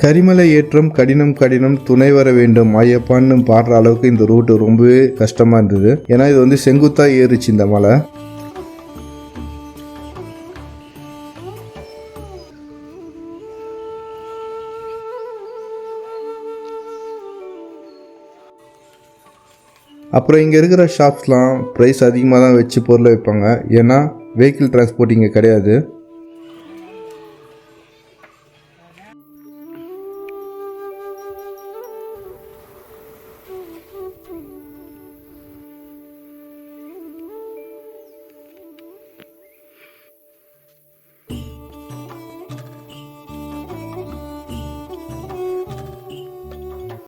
கரிமலை ஏற்றம் கடினம் கடினம் துணை வர வேண்டும் ஐயப்பான்னு பாடுற அளவுக்கு இந்த ரூட்டு ரொம்பவே கஷ்டமாக இருந்தது. ஏன்னா இது வந்து செங்குத்தாக ஏறிச்சு இந்த மலை. அப்புறம் இங்கே இருக்கிற ஷாப்ஸ்லாம் ப்ரைஸ் அதிகமாக தான் வச்சு பொருளை வைப்பாங்க. ஏன்னா வெஹிக்கிள் டிரான்ஸ்போர்ட் இங்கே கிடையாது.